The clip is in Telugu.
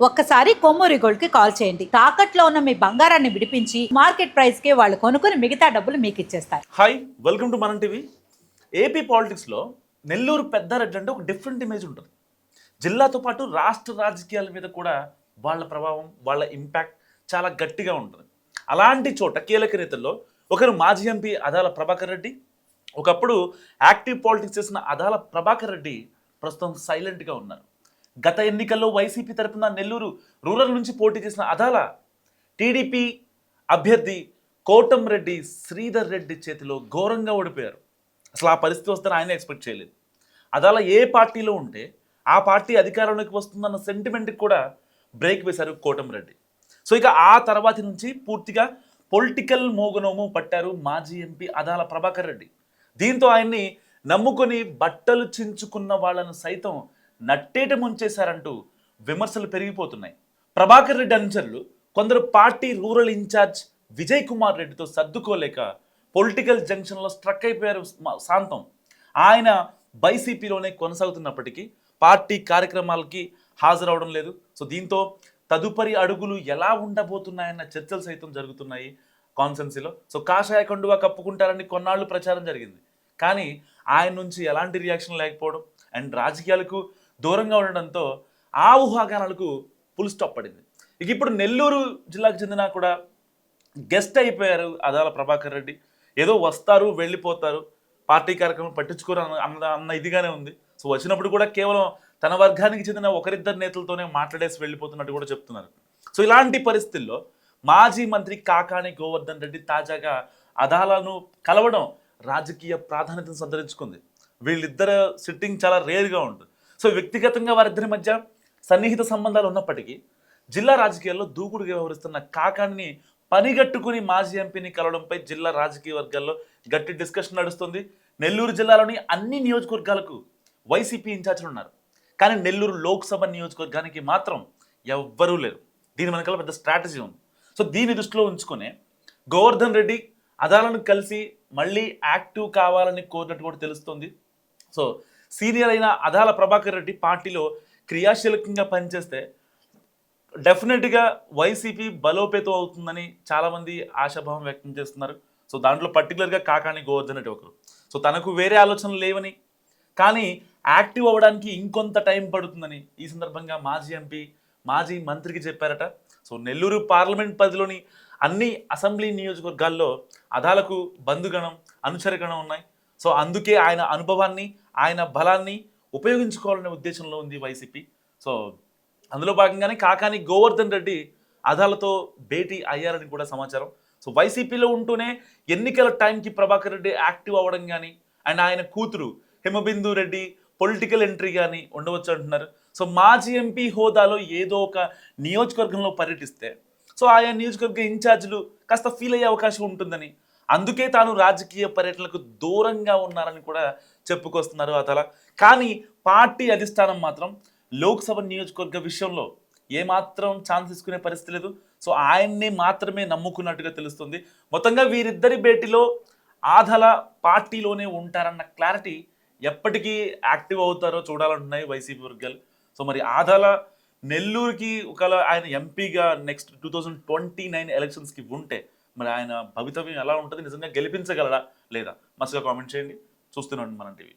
ఒక్కసారి కొమ్మూరి గోల్డ్ కి కాల్ చేయండి. తాకట్లో ఉన్న మీ బంగారాన్ని విడిపించి మార్కెట్ ప్రైస్ కి వాళ్ళు కొనుక్కుని మిగతా డబ్బులు మీకు ఇచ్చేస్తారు. హాయ్, వెల్కమ్ టు మనం టీవీ. ఏపీ పాలిటిక్స్లో నెల్లూరు పెద్దారెడ్డి అంటే ఒక డిఫరెంట్ ఇమేజ్ ఉంటుంది. జిల్లాతో పాటు రాష్ట్ర రాజకీయాల మీద కూడా వాళ్ళ ప్రభావం, వాళ్ళ ఇంపాక్ట్ చాలా గట్టిగా ఉంటుంది. అలాంటి చోట కీలక నేతల్లో ఒకరు మాజీ ఎంపీ అదాల ప్రభాకర్ రెడ్డి. ఒకప్పుడు యాక్టివ్ పాలిటిక్స్ చేసిన అదాల ప్రభాకర్ రెడ్డి ప్రస్తుతం సైలెంట్గా ఉన్నారు. గత ఎన్నికల్లో వైసీపీ తరపున నెల్లూరు రూరల్ నుంచి పోటీ చేసిన అదాల టీడీపీ అభ్యర్థి కోటంరెడ్డి శ్రీధర్ రెడ్డి చేతిలో ఘోరంగా ఓడిపోయారు. అసలు ఆ పరిస్థితి వస్తుందని ఆయన ఎక్స్పెక్ట్ చేయలేదు. అదాల ఏ పార్టీలో ఉంటే ఆ పార్టీ అధికారంలోకి వస్తుందన్న సెంటిమెంట్కి కూడా బ్రేక్ వేశారు కోటంరెడ్డి. సో ఇక ఆ తర్వాతి నుంచి పూర్తిగా పొలిటికల్ మోగనోము పట్టారు మాజీ ఎంపీ అదాల ప్రభాకర్ రెడ్డి. దీంతో ఆయన్ని నమ్ముకొని బట్టలు చించుకున్న వాళ్ళను సైతం నట్టేట ముంచేశారంటూ విమర్శలు పెరిగిపోతున్నాయి. ప్రభాకర్ రెడ్డి అనుచరులు కొందరు party rural incharge Vijay Kumar రెడ్డితో సర్దుకోలేక పొలిటికల్ జంక్షన్లో స్ట్రక్ అయిపోయారు శాంతం. ఆయన వైసీపీలోనే కొనసాగుతున్నప్పటికీ పార్టీ కార్యక్రమాలకి హాజరవడం లేదు. సో దీంతో తదుపరి అడుగులు ఎలా ఉండబోతున్నాయన్న చర్చలు సైతం జరుగుతున్నాయి కాన్స్టెన్సీలో. సో కాషాయ కండువా కప్పుకుంటారని కొన్నాళ్ళు ప్రచారం జరిగింది, కానీ ఆయన నుంచి ఎలాంటి రియాక్షన్ లేకపోవడం అండ్ రాజకీయాలకు దూరంగా ఉండడంతో ఆ ఊహాగానాలకు ఫుల్ స్టాప్ పడింది. ఇక ఇప్పుడు నెల్లూరు జిల్లాకు చెందిన కూడా గెస్ట్ అయిపోయారు అదాల ప్రభాకర్ రెడ్డి. ఏదో వస్తారు వెళ్ళిపోతారు, పార్టీ కార్యక్రమం పట్టించుకోరు అన్న ఇదిగానే ఉంది. సో వచ్చినప్పుడు కూడా కేవలం తన వర్గానికి చెందిన ఒకరిద్దరు నేతలతోనే మాట్లాడేసి వెళ్ళిపోతున్నట్టు కూడా చెప్తున్నారు. సో ఇలాంటి పరిస్థితుల్లో మాజీ మంత్రి కాకాని గోవర్ధన్ రెడ్డి తాజాగా అదాలను కలవడం రాజకీయ ప్రాధాన్యతను సంతరించుకుంది. వీళ్ళిద్దరు సిట్టింగ్ చాలా రేర్గా ఉంటుంది. సో వ్యక్తిగతంగా వారిద్దరి మధ్య సన్నిహిత సంబంధాలు ఉన్నప్పటికీ జిల్లా రాజకీయాల్లో దూకుడుగా వ్యవహరిస్తున్న కాకాని పనిగట్టుకుని మాజీ ఎంపీని కలవడంపై జిల్లా రాజకీయ వర్గాల్లో గట్టి డిస్కషన్ నడుస్తుంది. నెల్లూరు జిల్లాలోని అన్ని నియోజకవర్గాలకు వైసీపీ ఇన్ఛార్జీలు ఉన్నారు, కానీ నెల్లూరు లోక్సభ నియోజకవర్గానికి మాత్రం ఎవ్వరూ లేరు. దీని వెనకాల పెద్ద స్ట్రాటజీ ఉంది. సో దీన్ని దృష్టిలో ఉంచుకునే గోవర్ధన్ రెడ్డి అదాలను కలిసి మళ్ళీ యాక్టివ్ కావాలని కోరినట్టు కూడా తెలుస్తుంది. సో సీనియర్ అయిన అదాల ప్రభాకర్ రెడ్డి పార్టీలో క్రియాశీలకంగా పనిచేస్తే డెఫినెట్గా వైసీపీ బలోపేతం అవుతుందని చాలామంది ఆశాభావం వ్యక్తం చేస్తున్నారు. సో దాంట్లో పర్టికులర్గా కాకాని గోవర్ధన్ రెడ్డి ఒకరు. సో తనకు వేరే ఆలోచనలు లేవని, కానీ యాక్టివ్ అవ్వడానికి ఇంకొంత టైం పడుతుందని ఈ సందర్భంగా మాజీ ఎంపీ మాజీ మంత్రికి చెప్పారట. సో నెల్లూరు పార్లమెంట్ పరిధిలోని అన్ని అసెంబ్లీ నియోజకవర్గాల్లో అదాలకు బంధుగణం అనుచరగణం ఉన్నాయి. సో అందుకే ఆయన అనుభవాన్ని ఆయన బలాన్ని ఉపయోగించుకోవాలనే ఉద్దేశంలో ఉంది వైసీపీ. సో అందులో భాగంగానే కాకాని గోవర్ధన్ రెడ్డి అదాలతో భేటీ అయ్యారని కూడా సమాచారం. సో వైసీపీలో ఉంటూనే ఎన్నికల టైంకి ప్రభాకర్ రెడ్డి యాక్టివ్ అవ్వడం కానీ అండ్ ఆయన కూతురు హిమబిందు రెడ్డి పొలిటికల్ ఎంట్రీ కానీ ఉండవచ్చు అంటున్నారు. సో మాజీ ఎంపీ హోదాలో ఏదో ఒక నియోజకవర్గంలో పర్యటిస్తే సో ఆయా నియోజకవర్గ ఇన్ఛార్జీలు కాస్త ఫీల్ అయ్యే అవకాశం ఉంటుందని, అందుకే తాను రాజకీయ పర్యటనలకు దూరంగా ఉన్నారని కూడా చెప్పుకొస్తున్నారు అదాల. కానీ పార్టీ అధిష్టానం మాత్రం లోక్సభ నియోజకవర్గ విషయంలో ఏమాత్రం ఛాన్స్ తీసుకునే పరిస్థితి లేదు. సో ఆయన్ని మాత్రమే నమ్ముకున్నట్టుగా తెలుస్తుంది. మొత్తంగా వీరిద్దరి భేటీలో ఆదాల పార్టీలోనే ఉంటారన్న క్లారిటీ, ఎప్పటికీ యాక్టివ్ అవుతారో చూడాలంటున్నాయి వైసీపీ వర్గాలు. సో మరి ఆదాల నెల్లూరుకి ఒకవేళ ఆయన ఎంపీగా నెక్స్ట్ 2029 ఎలక్షన్స్కి ఉంటే మరి ఆయన భవితవ్యం ఎలా ఉంటుంది, నిజంగా గెలిపించగలరా లేదా? మస్తుగా కామెంట్ చేయండి. చూస్తున్నాండి మనం టీవీ.